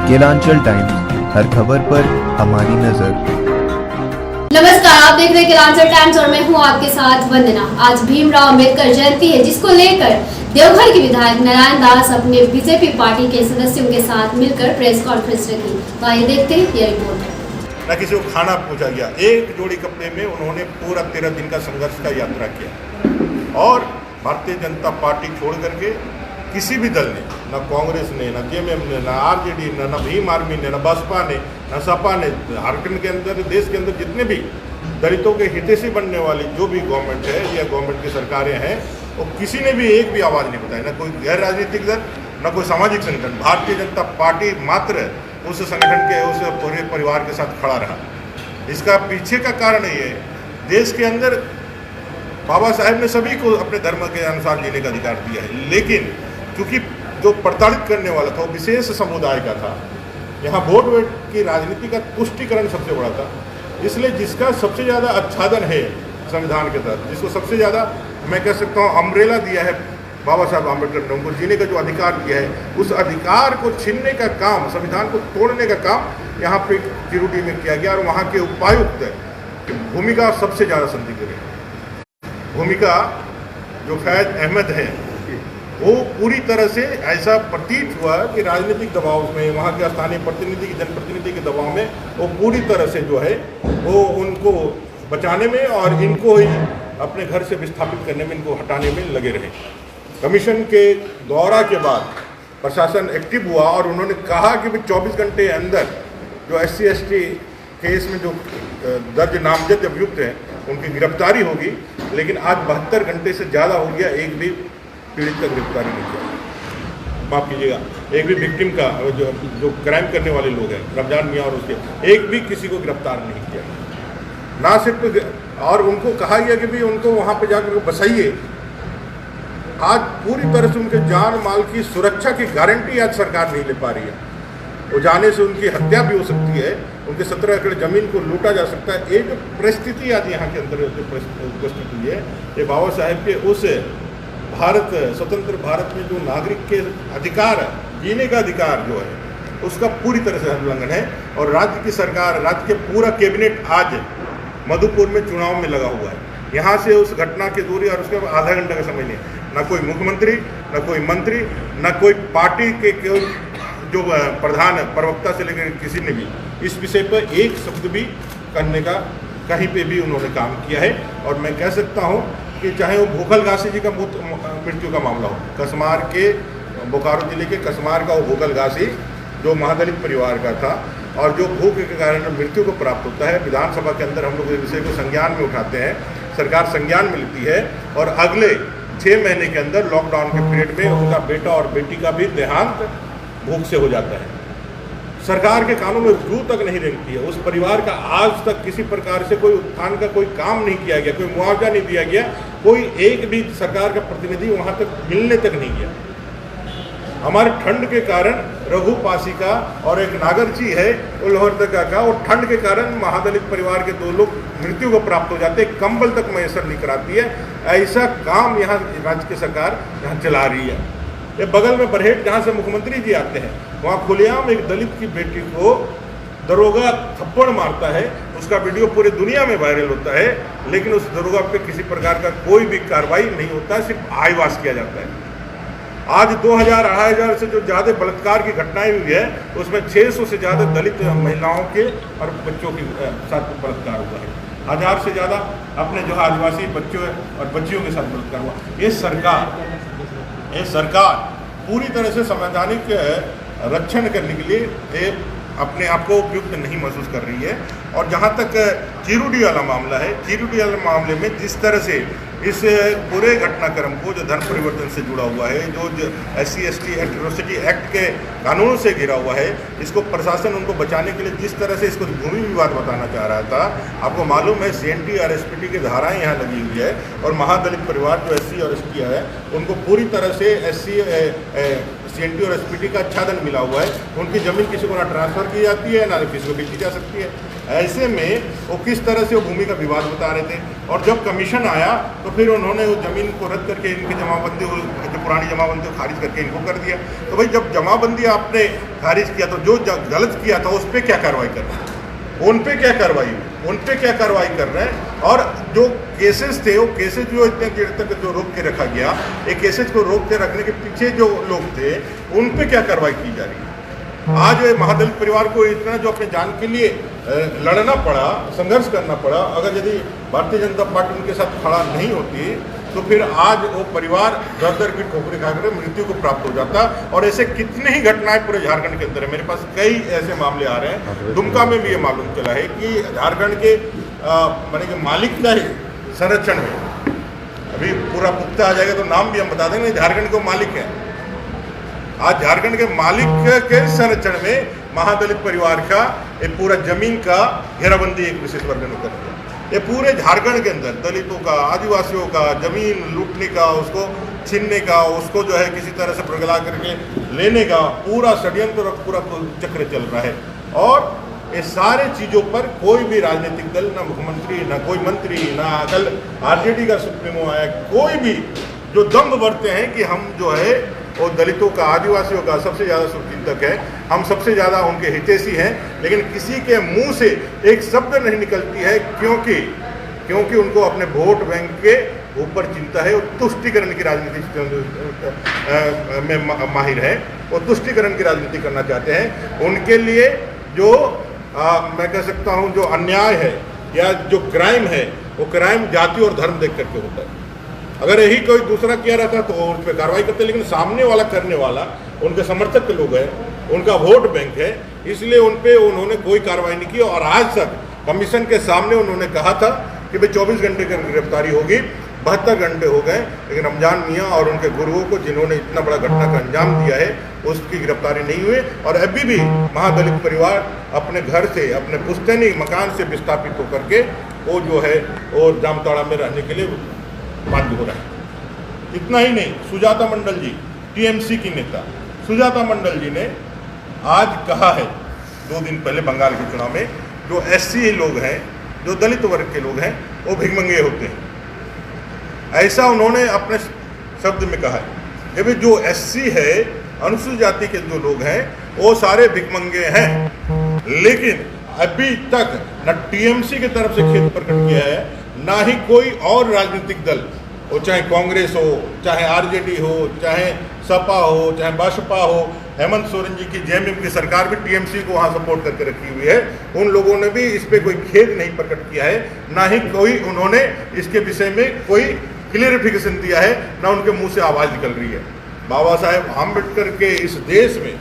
Kelanchal times, हर खबर पर हमारी नजर। नमस्कार, आप देख रहे हैं केलांचल टाइम्स और मैं हूं आपके साथ वंदना। आज भीमराव अंबेडकर जयंती है, जिसको लेकर देवघर के विधायक नारायण दास अपने बीजेपी पार्टी के सदस्यों के साथ मिलकर प्रेस कॉन्फ्रेंस रखी। तो आइए देखते हैं ये रिपोर्ट। न किसी को खाना पूछा गया, एक जोड़ी कपड़े में उन्होंने पूरा 13 दिन का संघर्ष का यात्रा किया और भारतीय जनता पार्टी छोड़ करके किसी भी दल ने, न कांग्रेस ने, न जेएमएम ने, न आरजेडी ने, न भीम आर्मी ने, न बसपा ने, न सपा ने, झारखंड के अंदर, देश के अंदर जितने भी दलितों के हितैषी बनने वाली जो भी गवर्नमेंट है या गवर्नमेंट की सरकारें हैं, वो किसी ने भी एक भी आवाज़ नहीं बताई, न कोई गैर राजनीतिक दल, न कोई सामाजिक संगठन। भारतीय जनता पार्टी मात्र उस संगठन के, उस पूरे परिवार के साथ खड़ा रहा। इसका पीछे का कारण ये है, देश के अंदर बाबा साहेब ने सभी को अपने धर्म के अनुसार जीने का अधिकार दिया है, लेकिन क्योंकि जो प्रताड़ित करने वाला था वो विशेष समुदाय का था, यहाँ वोट की राजनीति का तुष्टिकरण सबसे बड़ा था, इसलिए जिसका सबसे ज़्यादा आच्छादन है संविधान के तहत, जिसको सबसे ज़्यादा मैं कह सकता हूँ अम्ब्रेला दिया है बाबा साहब आम्बेडकर ने, उनको जीने का जो अधिकार दिया है, उस अधिकार को छीनने का काम, संविधान को तोड़ने का काम यहाँ पे चिरूडी में किया गया। और वहाँ के उपायुक्त की भूमिका सबसे ज़्यादा संदिग्ध रही। भूमिका जो फैज अहमद है, वो पूरी तरह से ऐसा प्रतीत हुआ कि राजनीतिक दबाव में, वहाँ के स्थानीय प्रतिनिधि, जनप्रतिनिधि के दबाव में वो पूरी तरह से जो है वो उनको बचाने में और इनको ही अपने घर से विस्थापित करने में, इनको हटाने में लगे रहे। कमीशन के दौरा के बाद प्रशासन एक्टिव हुआ और उन्होंने कहा कि 24 घंटे अंदर जो SC/ST केस में जो दर्ज नामजद अभियुक्त हैं उनकी गिरफ्तारी होगी, लेकिन आज 72 घंटे से ज़्यादा हो गया, एक भी पीड़ित का गिरफ्तारी नहीं किया। माफ़ कीजिएगा, एक भी विक्टिम का, जो क्राइम करने वाले लोग हैं, रमजान मियाँ और उसके, एक भी किसी को गिरफ्तार नहीं किया। ना सिर्फ, और उनको कहा गया कि भी उनको वहाँ पे जाकर बसाइए। आज पूरी तरह से उनके जान माल की सुरक्षा की गारंटी आज सरकार नहीं ले पा रही है। वो जाने से उनकी हत्या भी हो सकती है, उनके 17 एकड़ जमीन को लूटा जा सकता है। ये जो परिस्थिति आज यहाँ के अंदर उपस्थित हुई है, ये बाबा साहेब के उस भारत, स्वतंत्र भारत में जो नागरिक के अधिकार है, जीने का अधिकार जो है, उसका पूरी तरह से उल्लंघन है। और राज्य की सरकार, राज्य के पूरा कैबिनेट आज मधुपुर में चुनाव में लगा हुआ है। यहाँ से उस घटना की दूरी और उसके आधा घंटा का समय नहीं, ना कोई मुख्यमंत्री, ना कोई मंत्री, ना कोई पार्टी के जो प्रधान प्रवक्ता से लेकर किसी ने भी इस विषय पर एक शब्द भी करने का कहीं पे भी उन्होंने काम किया है। और मैं कह सकता हूँ कि चाहे वो भूखल घासी जी का मृत्यु का मामला हो, कसमार के, बोकारो जिले के कसमार का वो भूखल घासी जो महादलित परिवार का था और जो भूख के कारण मृत्यु को प्राप्त होता है, विधानसभा के अंदर हम लोग इस विषय को संज्ञान में उठाते हैं, सरकार संज्ञान में लेती है और अगले 6 महीने के अंदर लॉकडाउन के पीरियड में उनका बेटा और बेटी का भी देहांत भूख से हो जाता है। सरकार के कानून में रूह तक नहीं रेंगती है। उस परिवार का आज तक किसी प्रकार से कोई उत्थान का कोई काम नहीं किया गया, कोई मुआवजा नहीं दिया गया, कोई एक भी सरकार का प्रतिनिधि वहाँ तक मिलने तक नहीं गया। हमारे ठंड के कारण रघु पासिका और एक नागर जी है लोहरदगा का, और ठंड के कारण महादलित परिवार के 2 लोग मृत्यु को प्राप्त हो जाते, कंबल तक मैसर नहीं कराती है। ऐसा काम यहाँ राज्य की सरकार यहाँ चला रही है। ये बगल में बरहेट, जहाँ से मुख्यमंत्री जी आते हैं, वहाँ खुलेआम एक दलित की बेटी को दरोगा थप्पड़ मारता है, उसका वीडियो पूरी दुनिया में वायरल होता है, लेकिन उस दरोगा पे किसी प्रकार का कोई भी कार्रवाई नहीं होता, सिर्फ आईवास किया जाता है। आज 2000-2500 से जो ज़्यादा बलात्कार की घटनाएं हुई है, उसमें 600 से ज़्यादा दलित महिलाओं के और बच्चों के साथ बलात्कार हुआ है। 1000 से ज़्यादा अपने जो आदिवासी बच्चों और बच्चियों के साथ बलात्कार हुआ। ये सरकार पूरी तरह से संवैधानिक रक्षण करने के लिए अपने आप को उपयुक्त नहीं महसूस कर रही है। और जहाँ तक चिरूडी वाला मामला है, चिरूडी वाले मामले में जिस तरह से इस पूरे घटनाक्रम को, जो धर्म परिवर्तन से जुड़ा हुआ है, जो SC/ST एट्रोसिटी एक्ट के कानूनों से घिरा हुआ है, इसको प्रशासन उनको बचाने के लिए जिस तरह से इसको भूमि विवाद बताना चाह रहा था। आपको मालूम है CNT और SPT की धाराएं यहाँ लगी हुई है, और महादलित परिवार जो SC और ST है, उनको पूरी तरह से CNT और SPT का आच्छादन मिला हुआ है, उनकी ज़मीन किसी को ना ट्रांसफ़र की जाती है ना किसी को बेची जा सकती है। ऐसे में वो किस तरह से वो भूमि का विवाद बता रहे थे, और जब कमीशन आया तो फिर उन्होंने वो ज़मीन को रद्द करके इनकी जमाबंदी, जो पुरानी जमाबंदी को खारिज करके इनको कर दिया। तो भाई जब जमाबंदी आपने खारिज किया तो जो गलत किया था उस पर क्या कार्रवाई कर रहे हैं, उन पे क्या कार्रवाई कर रहे हैं। और जो केसेस थे, वो केसेस जो इतने देर तक जो रोक के रखा गया, एक केसेस को रोक के रखने के पीछे जो लोग थे उन पे क्या कार्रवाई की जा रही है। आज महादलित परिवार को इतना जो अपने जान के लिए लड़ना पड़ा, संघर्ष करना पड़ा, अगर यदि भारतीय जनता पार्टी उनके साथ खड़ा नहीं होती तो फिर आज वो परिवार दर की ठोकरें खाकर मृत्यु को प्राप्त हो जाता। और ऐसे कितने ही घटनाएं पूरे झारखंड के अंदर है, मेरे पास कई ऐसे मामले आ रहे हैं। दुमका में भी ये मालूम चला है कि झारखंड के माने कि मालिक का ही संरक्षण में, अभी पूरा पुख्ता आ जाएगा तो नाम भी हम बता देंगे, झारखंड को मालिक है। आज झारखंड के मालिक के संरक्षण में महादलित परिवार का एक पूरा जमीन का घेराबंदी एक विशेष वर्ग ने कर दिया। ये पूरे झारखंड के अंदर दलितों का, आदिवासियों का जमीन लूटने का, उसको छीनने का, उसको जो है किसी तरह से प्रगला करके लेने का पूरा षड्यंत्र और पूरा चक्र चल रहा है। और ये सारे चीज़ों पर कोई भी राजनीतिक दल, ना मुख्यमंत्री, ना कोई मंत्री, ना कल RJD का सुप्रीमो आया, कोई भी जो दम्भ बरते हैं कि हम जो है वो दलितों का, आदिवासियों का सबसे ज़्यादा शुभचिंतक है, हम सबसे ज़्यादा उनके हितैषी हैं, लेकिन किसी के मुंह से एक शब्द नहीं निकलती है क्योंकि उनको अपने वोट बैंक के ऊपर चिंता है। वो तुष्टिकरण की राजनीति में माहिर है, वो तुष्टिकरण की राजनीति करना चाहते हैं। उनके लिए जो मैं कह सकता हूँ जो अन्याय है या जो क्राइम है, वो क्राइम जाति और धर्म देख करके होता है। अगर यही कोई दूसरा किया रहता तो उन पर कार्रवाई करते, लेकिन सामने वाला करने वाला उनके समर्थक के लोग हैं, उनका वोट बैंक है, इसलिए उन पे उन्होंने कोई कार्रवाई नहीं की। और आज तक कमीशन के सामने उन्होंने कहा था कि भाई 24 घंटे की गिरफ्तारी होगी, 72 घंटे हो गए, लेकिन रमजान मियाँ और उनके गुरुओं को जिन्होंने इतना बड़ा घटना का अंजाम दिया है उसकी गिरफ्तारी नहीं हुई। और अभी भी महादलित परिवार अपने घर से, अपने पुश्तैनी मकान से विस्थापित होकर के वो जो है वो जामताड़ा में रहने के लिए बाध्य हो रहा है। इतना ही नहीं, सुजाता मंडल जी, TMC की नेता सुजाता मंडल जी ने आज कहा है 2 दिन पहले बंगाल के चुनाव में, जो SC लोग हैं, जो दलित वर्ग के लोग हैं, वो भिखमंगे होते हैं। ऐसा उन्होंने अपने शब्द में कहा है कि भाई जो SC है, अनुसूचित जाति के जो लोग हैं, वो सारे भिखमंगे हैं। लेकिन अभी तक न TMC की तरफ से खेद प्रकट किया है, ना ही कोई और राजनीतिक दल, वो चाहे कांग्रेस हो, चाहे RJD हो, चाहे सपा हो, चाहे बसपा हो, हेमंत सोरेन जी की JMM की सरकार भी TMC को वहाँ सपोर्ट करके रखी हुई है, उन लोगों ने भी इस पर कोई खेद नहीं प्रकट किया है, ना ही कोई उन्होंने इसके विषय में कोई क्लियरिफिकेशन दिया है, ना उनके मुंह से आवाज़ निकल रही है। बाबा साहेब आम्बेडकर के इस देश में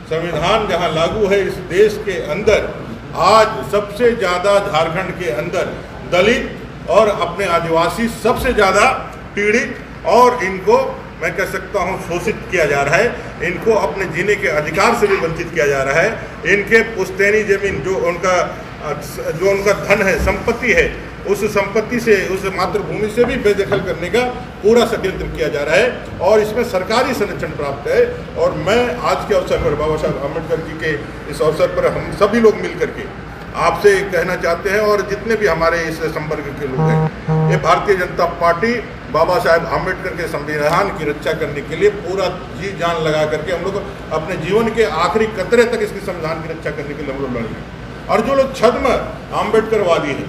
संविधान जहाँ लागू है, इस देश के अंदर आज सबसे ज़्यादा झारखंड के अंदर दलित और अपने आदिवासी सबसे ज़्यादा पीड़ित, और इनको मैं कह सकता हूँ शोषित किया जा रहा है, इनको अपने जीने के अधिकार से भी वंचित किया जा रहा है। इनके पुश्तैनी जमीन जो उनका धन है, संपत्ति है, उस संपत्ति से, उस मातृभूमि से भी बेदखल करने का पूरा षड्यंत्र किया जा रहा है, और इसमें सरकारी संरक्षण प्राप्त है। और मैं आज के अवसर पर, बाबा साहब आम्बेडकर जी के इस अवसर पर हम सभी लोग मिल करके आपसे कहना चाहते हैं, और जितने भी हमारे इस संपर्क के लोग हैं, ये भारतीय जनता पार्टी बाबा साहेब आम्बेडकर के संविधान की रक्षा करने के लिए पूरा जी जान लगा करके हम लोग अपने जीवन के आखिरी कतरे तक इसके संविधान की रक्षा करने के लिए हम लोग लड़ेंगे। और जो लोग छद्म आम्बेडकरवादी हैं,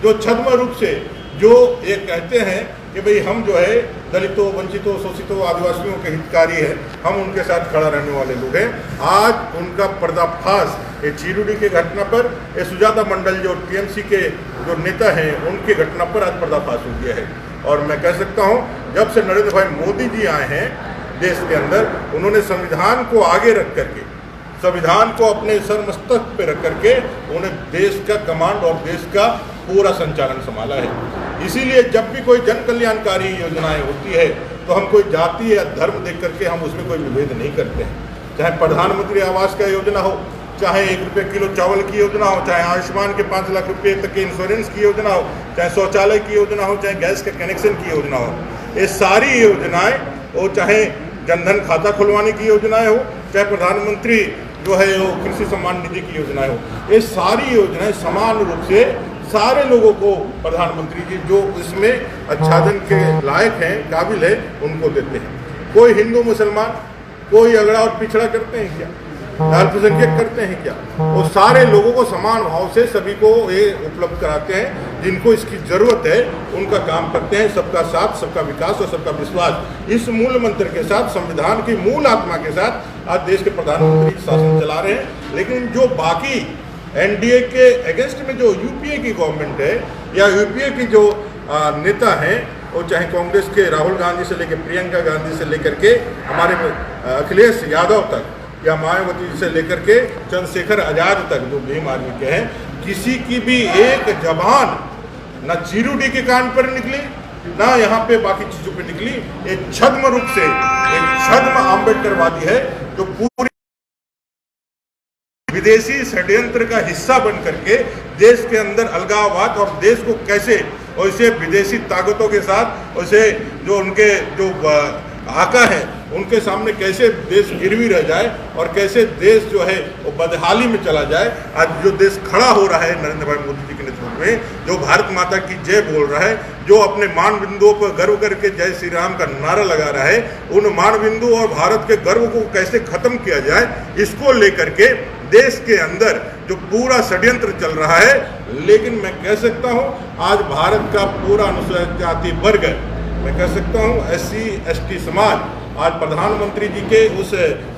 जो छद्म रूप से जो ये कहते हैं कि भाई हम जो है दलितों, वंचितों, शोषितों, आदिवासियों के हितकारी हैं, हम उनके साथ खड़ा रहने वाले लोग हैं, आज उनका पर्दाफाश ये चीरुडी के घटना पर, ये सुजाता मंडल जो TMC के जो नेता हैं उनके घटना पर आज पर्दाफाश हो गया है। और मैं कह सकता हूँ जब से नरेंद्र भाई मोदी जी आए हैं देश के अंदर, उन्होंने संविधान को आगे रख करके, संविधान को अपने सर मस्तक पे रख करके उन्हें देश का कमांड और देश का पूरा संचालन संभाला है। इसीलिए जब भी कोई जन कल्याणकारी योजनाएं होती है तो हम कोई जाति या धर्म देख करके हम उसमें कोई विभेद नहीं करते हैं। चाहे प्रधानमंत्री आवास का योजना हो, चाहे 1 रुपये किलो चावल की योजना हो, चाहे आयुष्मान के 5 लाख रुपये तक के इंश्योरेंस की योजना हो, चाहे शौचालय की योजना हो, चाहे गैस के कनेक्शन की योजना हो, ये सारी योजनाएं, वो चाहे जनधन खाता खुलवाने की योजनाएं हो, चाहे प्रधानमंत्री जो है वो कृषि सम्मान निधि की योजनाएं हो, ये सारी योजनाएं समान रूप से सारे लोगों को प्रधानमंत्री जी जो इसमें आच्छादन के लायक हैं, काबिल है, उनको देते हैं। कोई हिंदू मुसलमान, कोई अगड़ा और पिछड़ा करते हैं क्या, अल्पसंख्यक करते हैं क्या? वो सारे लोगों को समान भाव से सभी को ये उपलब्ध कराते हैं, जिनको इसकी जरूरत है उनका काम करते हैं। सबका साथ, सबका विकास और सबका विश्वास, इस मूल मंत्र के साथ, संविधान की मूल आत्मा के साथ आज देश के प्रधानमंत्री शासन चला रहे हैं। लेकिन जो बाकी एनडीए के अगेंस्ट में जो यूपीए की गवर्नमेंट है या यूपीए की जो नेता हैं, वो चाहे कांग्रेस के राहुल गांधी से लेकर प्रियंका गांधी से लेकर के हमारे अखिलेश यादव तक या मायावती जी से लेकर के चंद्रशेखर आजाद तक, जो भीम आर्मी के हैं, किसी की भी एक जबान न चिरूडी के कान पर निकली, ना यहाँ पे बाकी चीजों पे निकली। एक छद्म रूप से एक छद्म आम्बेडकरवादी है जो पूरी विदेशी षड्यंत्र का हिस्सा बन करके देश के अंदर अलगाववाद और देश को कैसे, और इसे विदेशी ताकतों के साथ, उसे जो उनके जो आका है उनके सामने कैसे देश गिरवी रह जाए और कैसे देश जो है वो बदहाली में चला जाए। आज जो देश खड़ा हो रहा है नरेंद्र भाई मोदी जी के नेतृत्व में, जो भारत माता की जय बोल रहा है, जो अपने मान बिंदुओं पर गर्व करके जय श्री राम का नारा लगा रहा है, उन मान बिंदु और भारत के गर्व को कैसे खत्म किया जाए, इसको लेकर के देश के अंदर जो पूरा षड्यंत्र चल रहा है। लेकिन मैं कह सकता हूँ आज भारत का पूरा अनुसूचित जाति वर्ग, मैं कह सकता हूँ SC ST समाज, आज प्रधानमंत्री जी के उस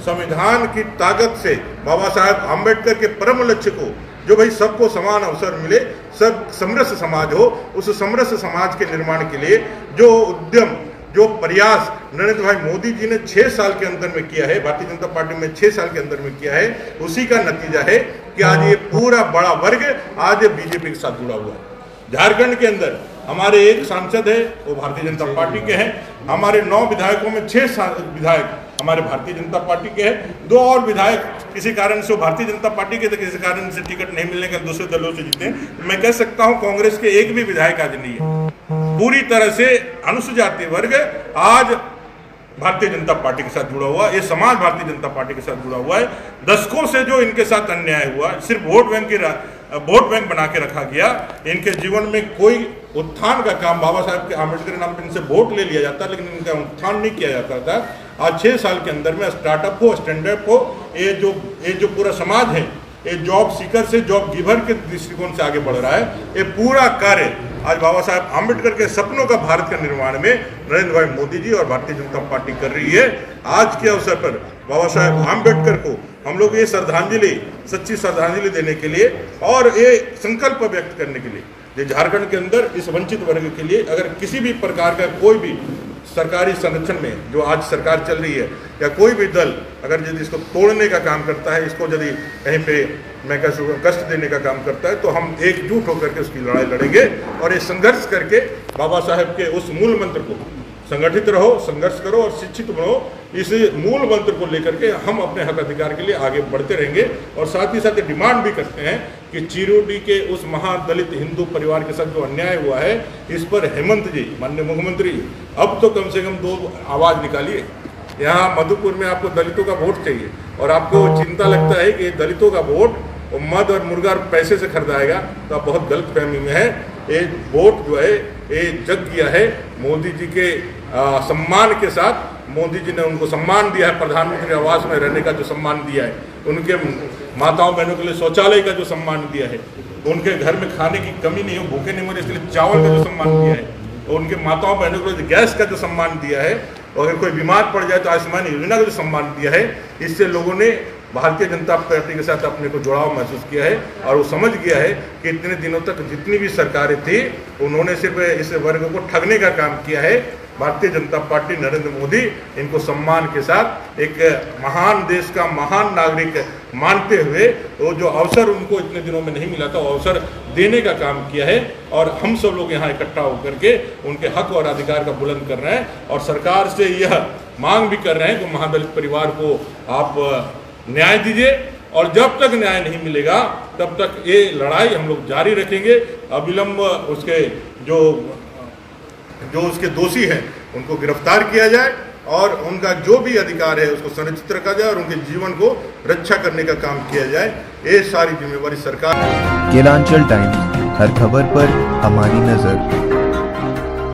संविधान की ताकत से बाबा साहब आम्बेडकर के परम लक्ष्य को, जो भाई सबको समान अवसर मिले, सब समरस समाज हो, उस समरस समाज के निर्माण के लिए जो उद्यम, जो प्रयास नरेंद्र भाई मोदी जी ने 6 साल के अंदर में किया है, भारतीय जनता पार्टी में 6 साल के अंदर में किया है, उसी का नतीजा है कि आज ये पूरा बड़ा वर्ग आज बीजेपी के साथ जुड़ा हुआ है। झारखंड के अंदर हमारे एक सांसद है, वो भारतीय जनता पार्टी के हैं। हमारे 9 विधायकों में 6 विधायक हमारे भारतीय जनता पार्टी के हैं। 2 और विधायक किसी कारण से भारतीय जनता पार्टी के, तो किसी कारण से टिकट नहीं मिलने के दूसरे दलों से जीते हैं। मैं कह सकता हूं कांग्रेस के एक भी विधायक आज नहीं है। पूरी तरह से अनुसूचित जाति वर्ग आज भारतीय जनता पार्टी के साथ जुड़ा हुआ, ये समाज भारतीय जनता पार्टी के साथ जुड़ा हुआ है। दशकों से जो इनके साथ अन्याय हुआ, सिर्फ वोट बैंक बना के रखा गया, इनके जीवन में कोई उत्थान का काम, बाबा साहब के आम्बेडकर के नाम पर इनसे वोट ले लिया जाता, लेकिन इनका उत्थान नहीं किया जाता था। आज 6 साल के अंदर में स्टार्टअप हो, स्टैंडअप हो, ये जो पूरा समाज है, ये जॉब सीकर से जॉब गिवर के दृष्टिकोण से आगे बढ़ रहा है। ये पूरा कार्य आज बाबा साहब आम्बेडकर के सपनों का भारत के निर्माण में नरेंद्र भाई मोदी जी और भारतीय जनता पार्टी कर रही है। आज के अवसर पर बाबा साहब आम्बेडकर को हम लोग ये श्रद्धांजलि, सच्ची श्रद्धांजलि देने के लिए और ये संकल्प व्यक्त करने के लिए, जो झारखंड के अंदर इस वंचित वर्ग के लिए अगर किसी भी प्रकार का कोई भी सरकारी संगठन में जो आज सरकार चल रही है या कोई भी दल अगर यदि इसको तोड़ने का काम करता है, इसको यदि कहीं पे मैं कह सकूँ कष्ट देने का काम करता है, तो हम एकजुट होकर के उसकी लड़ाई लड़ेंगे और ये संघर्ष करके बाबा साहब के उस मूल मंत्र को, संगठित रहो, संघर्ष करो और शिक्षित बनो, इस मूल मंत्र को लेकर के हम अपने हक अधिकार के लिए आगे बढ़ते रहेंगे। और साथ ही साथ डिमांड भी करते हैं कि चिरूडी के उस महादलित हिंदू परिवार के साथ जो अन्याय हुआ है, इस पर हेमंत जी, माननीय मुख्यमंत्री, अब तो कम से कम 2 आवाज़ निकालिए। यहाँ मधुपुर में आपको दलितों का वोट चाहिए और आपको चिंता लगता है कि दलितों का वोट मद और मुर्गा पैसे से खरीदाएगा, तो आप बहुत गलत फहमी में है। ये वोट जो है ये जग गया है मोदी जी के सम्मान के साथ। मोदी जी ने उनको सम्मान दिया है, प्रधानमंत्री आवास में रहने का जो सम्मान दिया है, उनके माताओं बहनों के लिए शौचालय का जो सम्मान दिया है, उनके घर में खाने की कमी नहीं हो, भूखे नहीं मरे इसलिए चावल का जो सम्मान दिया है, और उनके माताओं बहनों के लिए गैस का जो सम्मान दिया है, और अगर कोई बीमार पड़ जाए तो आयुष्मान योजना का जो सम्मान दिया है, इससे लोगों ने भारतीय जनता पार्टी के साथ अपने को जुड़ाव महसूस किया है। और वो समझ गया है कि इतने दिनों तक जितनी भी सरकारें थी उन्होंने सिर्फ इस वर्ग को ठगने का काम किया है। भारतीय जनता पार्टी, नरेंद्र मोदी इनको सम्मान के साथ एक महान देश का महान नागरिक मानते हुए वो जो अवसर उनको इतने दिनों में नहीं मिला था, वो अवसर देने का काम किया है। और हम सब लोग यहाँ इकट्ठा होकर के उनके हक और अधिकार का बुलंद कर रहे हैं और सरकार से यह मांग भी कर रहे हैं कि महादलित परिवार को आप न्याय दीजिए, और जब तक न्याय नहीं मिलेगा तब तक ये लड़ाई हम लोग जारी रखेंगे। अविलंब उसके जो उसके दोषी हैं उनको गिरफ्तार किया जाए और उनका जो भी अधिकार है उसको संरक्षित रखा जाए और उनके जीवन को रक्षा करने का काम किया जाए। ये सारी जिम्मेवारी सरकार। केलांचल टाइम्स, हर खबर पर हमारी नजर।